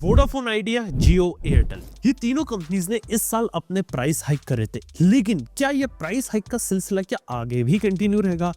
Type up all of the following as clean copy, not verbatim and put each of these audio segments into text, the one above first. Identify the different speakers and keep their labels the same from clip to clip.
Speaker 1: Vodafone idea, जियो, Airtel, ये तीनों companies ने इस साल अपने प्राइस हाइक करे थे। लेकिन क्या ये प्राइस हाइक का सिलसिला क्या आगे भी कंटिन्यू रहेगा?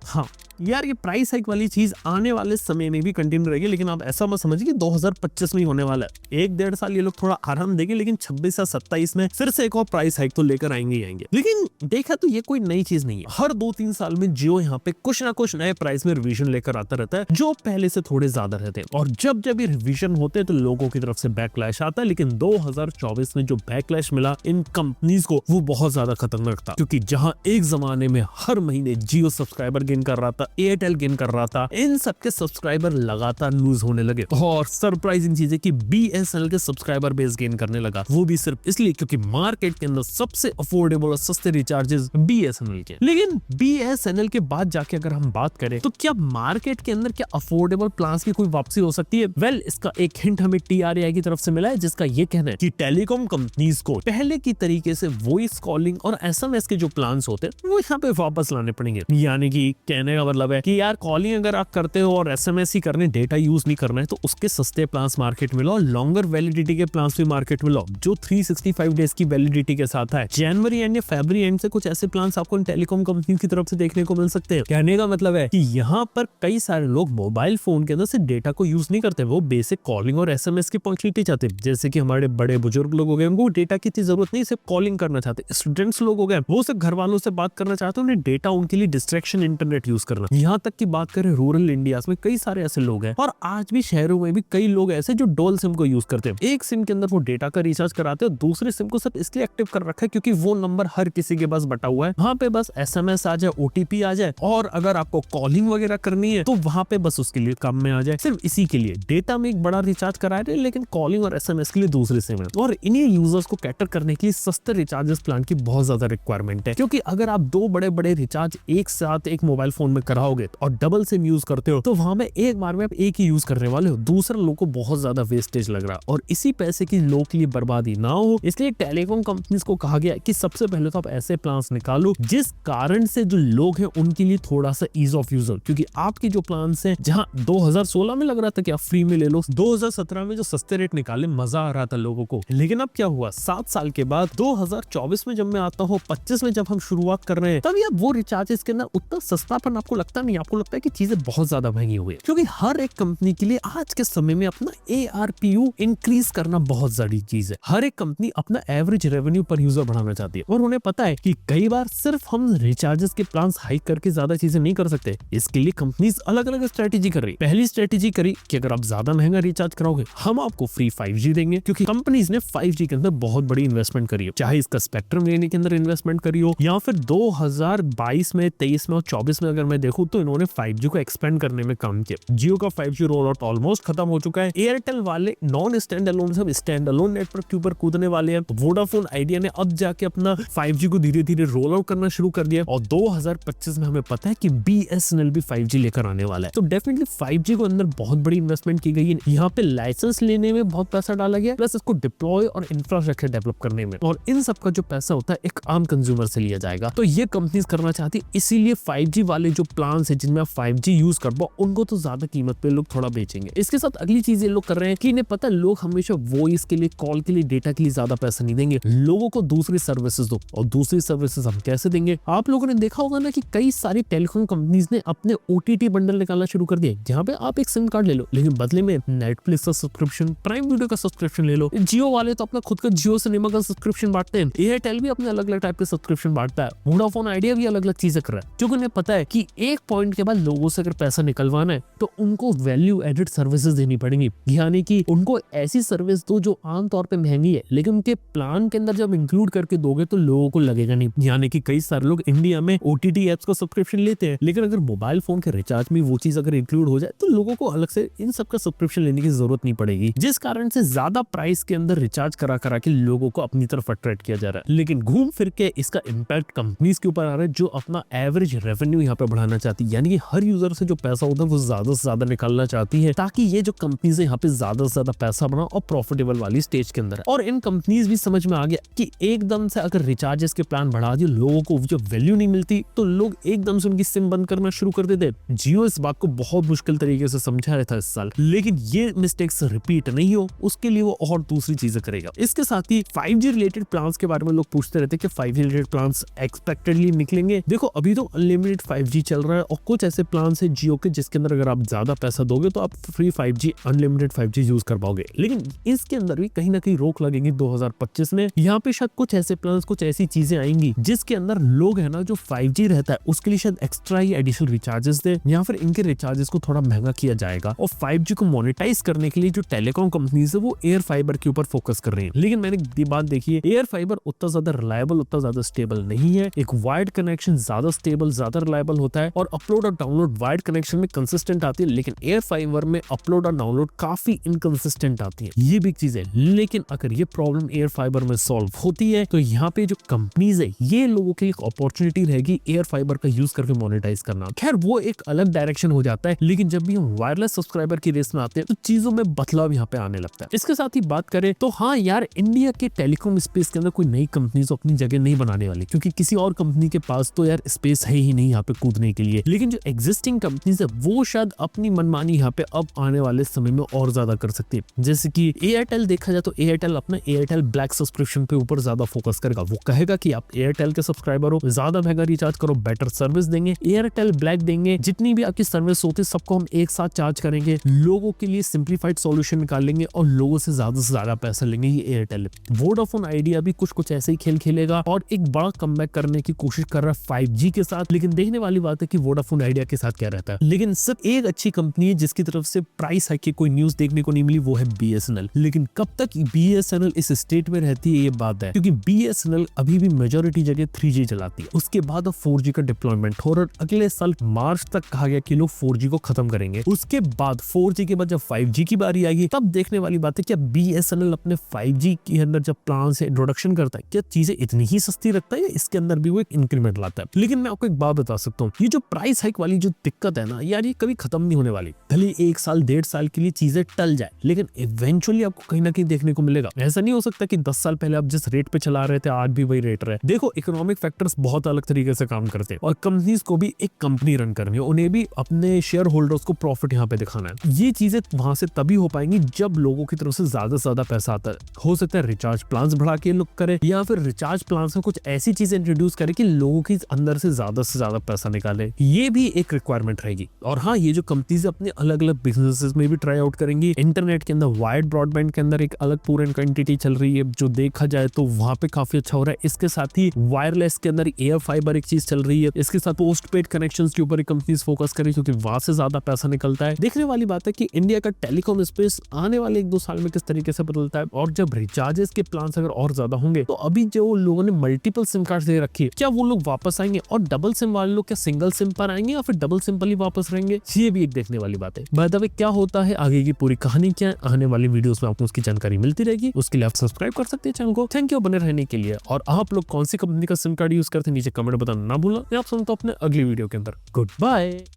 Speaker 1: हाँ यार, ये प्राइस हाइक वाली चीज आने वाले समय में भी कंटिन्यू रहेगी, लेकिन आप ऐसा मत समझिए कि 2025 में ही होने वाला है। 1-1.5 साल ये लोग थोड़ा आराम देंगे, लेकिन 26 या 27 में फिर से एक और प्राइस हाइक तो लेकर आएंगे ही आएंगे। लेकिन देखा तो ये कोई नई चीज नहीं है। हर 2-3 साल में जियो यहाँ पे कुछ ना कुछ नए प्राइस में रिवीजन लेकर आता रहता है, जो पहले से थोड़े ज्यादा रहते हैं। और जब जब ये रिवीजन होते हैं तो लोगों की तरफ से बैकलैश आता है। लेकिन 2024 में जो बैकलैश मिला इन कंपनीज को, वो बहुत ज्यादा खतरनाक था। क्योंकि जहां एक जमाने में हर महीने जियो सब्सक्राइबर गेन कर रहा था, एयरटेल गेन कर रहा था, इन सबके सब्सक्राइबर लगातार लूज होने लगे। और सरप्राइजिंग चीज है कि बीएसएनएल के सब्सक्राइबर बेस गेन करने लगा। वो भी सिर्फ इसलिए क्योंकि मार्केट के अंदर सबसे अफोर्डेबल और सस्ते रिचार्जेस बीएसएनएल के। लेकिन बीएसएनएल के बाद जाके अगर हम बात करें तो क्या मार्केट के अंदर क्या अफोर्डेबल प्लान्स की कोई वापसी हो सकती है? इसका एक हिंट हमें टीआरएआई की तरफ से मिला है, जिसका ये कहना है कि टेलीकॉम कंपनीज को पहले की तरीके से वॉइस कॉलिंग और एसएमएस के जो प्लान्स होते हैं वो यहाँ पे वापस लाने पड़ेंगे। यानी कि कहने का मतलब है कि यार कॉलिंग अगर आप करते हो और एसएमएस ही करने, डेटा यूज नहीं करना है, तो उसके सस्ते प्लान्स मार्केट में लो, लॉन्गर वैलिडिटी के प्लान्स भी मार्केट में लो, जो 365 डेज की वैलिडिटी के साथ है। जनवरी एंड या फरवरी एंड से कुछ ऐसे प्लान्स आपको टेलीकॉम कंपनी की तरफ से देखने को मिल सकते हैं। कहने का मतलब है कि यहाँ पर कई सारे लोग मोबाइल फोन के अंदर से डेटा को यूज नहीं करते, वो बेसिक कॉलिंग और एसएमएस की फंक्शनलिटी चाहते हैं। जैसे कि हमारे बड़े बुजुर्ग लोग हो गए, उनको डेटा की इतनी जरूरत नहीं, सिर्फ कॉलिंग करना चाहते। स्टूडेंट्स लोग हो गए, वो सिर्फ घर वालों से बात करना चाहते हैं, उन्हें डेटा उनके लिए डिस्ट्रैक्शन इंटरनेट यूज करना। यहाँ तक की बात करें रूरल इंडिया में कई सारे ऐसे लोग हैं, और आज भी शहरों में भी कई लोग ऐसे जो डोल सिम को यूज करते हैं। एक सिम के अंदर वो डेटा का रिचार्ज कराते हैं, दूसरे सिम को सिर्फ इसलिए एक्टिव कर रखा है क्योंकि वो नंबर हर किसी के पास बटा हुआ है। वहाँ पे बस एसएमएस आ जाए, ओटीपी आ जाए, और अगर आपको कॉलिंग वगैरह करनी है तो वहाँ पे बस उसके लिए काम में आ जाए। सिर्फ इसी के लिए डेटा में एक बड़ा रिचार्ज करा रहे हैं, लेकिन कॉलिंग और एसएमएस के लिए दूसरे सिम है। और इन्हीं यूजर्स को कैटर करने के लिए सस्ते रिचार्जेस प्लान की बहुत ज्यादा रिक्वायरमेंट है। क्योंकि अगर आप 2 बड़े रिचार्ज एक साथ एक मोबाइल फोन में कराओगे और डबल सिम यूज करते हो, तो वहां में एक बार में आप एक ही यूज करने वाले हो, दूसरा लोगों को बहुत ज्यादा वेस्टेज लग रहा है। और इसी पैसे की लोग के लिए बर्बादी ना हो, इसलिए टेलीकॉम कंपनीज को कहा गया कि सबसे पहले तो आप ऐसे प्लान्स निकालो जिस कारण से जो लोग हैं उनके लिए थोड़ा सा ईज ऑफ यूज हो। क्योंकि आपके जो प्लान्स हैं, जहां 2016 में लग रहा था कि आप फ्री में ले लो, 2017 में जो सस्ते रेट निकाले मजा आ रहा था लोगों को, लेकिन अब क्या हुआ, 7 साल के बाद 2024 में जब मैं आता हूँ, 25 में जब हम शुरुआत कर रहे हैं, तब यार वो रिचार्जेस के अंदर उतना सस्तापन आपको लगता नहीं। आपको लगता है कि चीजें बहुत ज्यादा महंगी हुई है। क्योंकि हर एक कंपनी के लिए आज के समय में अपना ARPU इंक्रीज करना बहुत जरूरी चीज है। हर एक कंपनी अपना एवरेज रेवेन्यू पर यूजर बढ़ाना चाहती है, और उन्हें पता है कि कई बार सिर्फ हम रिचार्जेस के प्लान्स हाइक करके ज्यादा चीजें नहीं कर सकते। इसके लिए कंपनीज अलग अलग स्ट्रेटेजी कर रही। पहली स्ट्रेटेजी करी कि अगर आप ज्यादा महंगा रिचार्ज कराओगे, हम आपको फ्री 5G देंगे। क्योंकि कंपनीज ने 5G के अंदर बहुत बड़ी इन्वेस्टमेंट करी है, चाहे इसका स्पेक्ट्रम लेने के अंदर इन्वेस्टमेंट करी हो, या फिर 2022 में, 23 में और 24 में अगर मैं देखूं तो इन्होंने 5G को एक्सपेंड करने में काम किया। जियो का 5G रोल आउट ऑलमोस्ट खत्म हो चुका है। एयरटेल वाले नॉन स्टैंड अलोन से स्टैंड अलोन नेटवर्क के ऊपर कूदने वाले हैं। वोडाफोन आइडिया ने अब जाके अपना 5G को धीरे धीरे रोल आउट करना शुरू कर दिया, और 2025 में हमें पता है कि बीएसएनएल भी 5G लेकर आने वाला है। तो डेफिनेटली 5G को अंदर बहुत बड़ी इन्वेस्टमेंट की गई है। यहाँ पे लाइसेंस लेने में बहुत पैसा डाला गया, प्लस इसको डिप्लॉय और इंफ्रास्ट्रक्चर डेवलप करने में, और इन सब का जो पैसा होता है एक आम कंज्यूमर से लिया जाएगा। तो ये कंपनीज करना चाहती है, इसीलिए 5G वाले जो प्लान है जिनमें आप 5G यूज कर पाओ, उनको तो ज्यादा कीमत पे लोग थोड़ा बेचेंगे। इसके साथ अगली चीज ये लोग कर रहे हैं कि इन्हें पता है लोग हमेशा वॉइस के लिए, कॉल के लिए, डेटा के लिए ज्यादा पैसा नहीं देंगे, लोगों को दूसरी सर्विसेज दो। और दूसरी सर्विसेज हम कैसे देंगे? आप लोगों ने देखा होगा ना कि कई सारी टेलीकॉम कंपनीज ने अपने OTT बंडल निकालना शुरू कर दिया, जहाँ पे आप एक सिम कार्ड ले लो, लेकिन बदले में नेटफ्लिक्स का सब्सक्रिप्शन, प्राइम वीडियो का सब्सक्रिप्शन ले लो। जियो वाले तो अपना खुद का जियो सिनेमा का सब्सक्रिप्शन बांटते हैं, एयरटेल भी अपने अलग अलग टाइप के सब्सक्रिप्शन बांटता है, वोडाफोन आइडिया भी अलग अलग चीजें कर रहा है। क्योंकि उन्हें पता है कि एक पॉइंट के बाद लोगों से अगर पैसा निकलवाना है तो उनको वैल्यू एडेड सर्विसेज देनी पड़ेंगी। यानी कि उनको ऐसी सर्विस दो जो आमतौर पे महंगी है, लेकिन उनके प्लान के अंदर जब इंक्लूड करके दोगे तो लोगों को लगेगा नहीं। यानी कि कई सारे लोग इंडिया में OTT एप्स का सब्सक्रिप्शन लेते हैं, लेकिन अगर मोबाइल फोन के रिचार्ज में वो चीज अगर इंक्लूड हो जाए तो लोगों को अलग से इन सब का सब्सक्रिप्शन लेने की जरूरत नहीं पड़ेगी, जिस कारण से ज्यादा प्राइस के अंदर रिचार्ज करा करा के लोगों को अपनी तरफ अट्रैक्ट किया जा रहा है। लेकिन घूम फिर के इसका इम्पैक्ट कंपनीज के ऊपर आ रहा है, जो अपना एवरेज रेवेन्यू यहाँ पे बढ़ाना चाहती है। यानी कि हर यूजर से जो पैसा होता है वो ज्यादा से ज्यादा निकालना चाहती है, ताकि ये जो कंपनीज है यहाँ पे ज्यादा से ज्यादा पैसा बनाओ और प्रॉफिटेबल वाली स्टेज के अंदर है। और इन कंपनीज भी समझ में आ गया कि एकदम से अगर रिचार्जेस के प्लान बढ़ा दिए, लोगों को जो वैल्यू नहीं मिलती, तो लोग एकदम से उनकी सिम बंद करना शुरू कर देते। जियो इस बात को बहुत मुश्किल तरीके से समझा रहा था इस साल, लेकिन ये मिस्टेक्स रिपीट नहीं हो, उसके लिए वो और दूसरी चीजें करेगा। इसके साथ ही 5G रिलेटेड प्लान्स के बारे में लोग पूछते रहते हैं कि 5G रिलेटेड प्लान्स एक्सपेक्टेडली निकलेंगे। देखो अभी तो अनलिमिटेड 5G चल रहा है और कुछ ऐसे प्लान्स है जियो के जिसके अंदर अगर आप ज्यादा पैसा दोगे तो आप free 5G unlimited 5G use कर पाओगे। लेकिन इसके अंदर भी कहीं ना कहीं रोक लगेगी 2025 में। यहाँ पे शायद कुछ ऐसे प्लान्स, कुछ ऐसी चीजें आएंगी जिसके अंदर लोग है ना जो 5G रहता है उसके लिए शायद एक्स्ट्रा ही एडिशनल रिचार्जेस दे या फिर इनके रिचार्जेस को थोड़ा महंगा किया जाएगा। और 5G को मोनेटाइज करने के लिए जो टेलीकॉम कंपनीज है वो एयर फाइबर के ऊपर फोकस कर रही है। लेकिन मैंने बात देखी है, एयर फाइबर उतना ज्यादा रिलायबल, उतना ज्यादा स्टेबल नहीं है। एक वायर्ड कनेक्शन ज्यादा स्टेबल, ज्यादा रिलायबल होता है और अपलोड और डाउनलोड वायर्ड कनेक्शन में कंसिस्टेंट आती है, लेकिन एयर फाइबर में अपलोड और डाउनलोड काफी इनकंसिस्टेंट आती है। ये भी एक चीज है। लेकिन अगर ये प्रॉब्लम एयर फाइबर में सॉल्व होती है तो यहाँ पे जो कंपनीज है ये लोगों की एक अपॉर्चुनिटी रहेगी एयर फाइबर का यूज करके मोनेटाइज करना। खैर वो एक अलग डायरेक्शन हो जाता है, लेकिन जब भी हम वायरलेस सब्सक्राइबर की रेस में आते हैं तो चीजों में बदलाव यहाँ पे आने लगता है। इसके साथ ही बात करें तो हाँ यार, इंडिया के टेलीकॉम स्पेस के अंदर कोई नई कंपनीज अपनी जगह नहीं बनाने वाली, क्योंकि किसी और कंपनी के पास तो यार स्पेस है ही नहीं यहाँ पे कूदने के लिए। लेकिन जो एग्जिस्टिंग कंपनीज है वो शायद अपनी मनमानी यहाँ पे अब आने वाले समय में और ज्यादा कर सकती है। जैसे कि एयरटेल देखा जाए तो एयरटेल अपना एयरटेल ब्लैक सब्सक्रिप्शन पे ऊपर ज्यादा फोकस करेगा। वो कहेगा कि आप एयरटेल के सब्सक्राइबर हो, ज्यादा महंगा रिचार्ज करो, बेटर सर्विस देंगे, एयरटेल ब्लैक देंगे, जितनी भी आपकी सर्विस होती है सबको हम एक साथ चार्ज करेंगे, लोगों के लिए सिंप्लीफाइड सॉल्यूशन निकाल लेंगे और लोगों से ज्यादा पैसा लेंगे। ये एयरटेल। वोडाफोन आइडिया भी कुछ ऐसे ही खेल खेलेगा और एक बड़ा कमबैक करने की कोशिश कर रहा है 5G के साथ। लेकिन देखने वाली बात है कि वोडाफोन आइडिया के साथ क्या रहता है। लेकिन सिर्फ एक अच्छी कंपनी है जिसकी तरफ से प्राइस हाइक की कोई न्यूज देखने को नहीं मिली, वो है BSNL। लेकिन कब तक BSNL इस स्टेट में रहती है ये बात है, क्योंकि BSNL अभी भी मेजोरिटी जगह 3G चलाती है। उसके बाद अब 4G का डिप्लॉयमेंट हो रहा है। अगले साल मार्च तक कहा गया कि लोग 4G को खत्म करेंगे। उसके बाद 4G के बाद जब 5G की बारी आएगी तब देखने वाली बात है क्या BSNL अपने 5G के अंदर जब प्लान से इंट्रोडक्शन करता है क्या चीजें इतनी ही सस्ती रखता है या इसके अंदर भी वो एक इंक्रीमेंट लाता है। लेकिन मैं आपको एक बात बता सकता हूँ, ये जो प्राइस हाइक वाली जो दिक्कत है ना यार, ये कभी खत्म नहीं होने वाली। भले 1 साल 1.5 साल के लिए चीजें टल जाए, लेकिन इवेंचुअली आपको कहीं ना कहीं देखने को मिलेगा। ऐसा नहीं हो सकता कि 10 साल पहले आप जिस रेट पे चला रहे थे आज भी वही रेट रहे। देखो इकोनॉमिक फैक्टर्स बहुत अलग तरीके से काम करते हैं और कंपनीज को भी एक कंपनी रन करनी है, उन्हें भी अपने शेयर होल्डर्स को प्रॉफिट यहाँ पे दिखाना है। ये चीजें वहां से तभी हो पाएंगी जब लोगों की तरफ से ज्यादा पैसा आता है। हो सकता है रिचार्ज प्लान्स बढ़ा के लोग करे या फिर रिचार्ज प्लान्स में कुछ ऐसी चीजें इंट्रोड्यूस करे कि लोगों की अंदर से ज्यादा पैसा निकाले। ये भी एक रिक्वायरमेंट रहेगी। और हाँ, ये जो कंपनीज अपने अलग अलग बिजनेसेस में भी ट्राई आउट करेंगी। इंटरनेट के अंदर वायर्ड ब्रॉडबैंड के अंदर एक अलग पूरा क्वांटिटी चल रही है जो देखा जाए तो वहां पे काफी अच्छा हो रहा है। इसके साथ ही वायरलेस के अंदर एयर फाइबर एक चीज चल रही है। इसके साथ पोस्ट पेड कनेक्शंस के ऊपर कंपनीज फोकस करें क्योंकि वहां से ज्यादा पैसा निकलता है। देखने वाली बात है कि इंडिया का टेलीकॉम स्पेस आने वाले 1-2 साल में किस तरीके से बदलता है और जब रिचार्जेस के प्लान अगर और ज्यादा होंगे तो अभी जो लोगों ने मल्टीपल सिम कार्ड दे रखी है क्या वो लोग वापस आएंगे और डबल सिम वाले लोग क्या सिंगल सिम पर आएंगे या फिर डबल सिम पर ही वापस रहेंगे। ये भी एक देखने वाली बात है। बाय द वे क्या होता है आगे की पूरी कहानी क्या है, आने वाली वीडियोस में आपको उसकी जानकारी मिलती रहेगी। उसके लिए आप सब्सक्राइब कर सकते हैं चैनल को। थैंक यू बने रहने के लिए। और आप लोग कौन सी कंपनी का सिम कार्ड यूज करते हैं नीचे कमेंट बताना ना भूलना। मैं आप सुनता हूं अपने अगली वीडियो के अंदर। Good bye.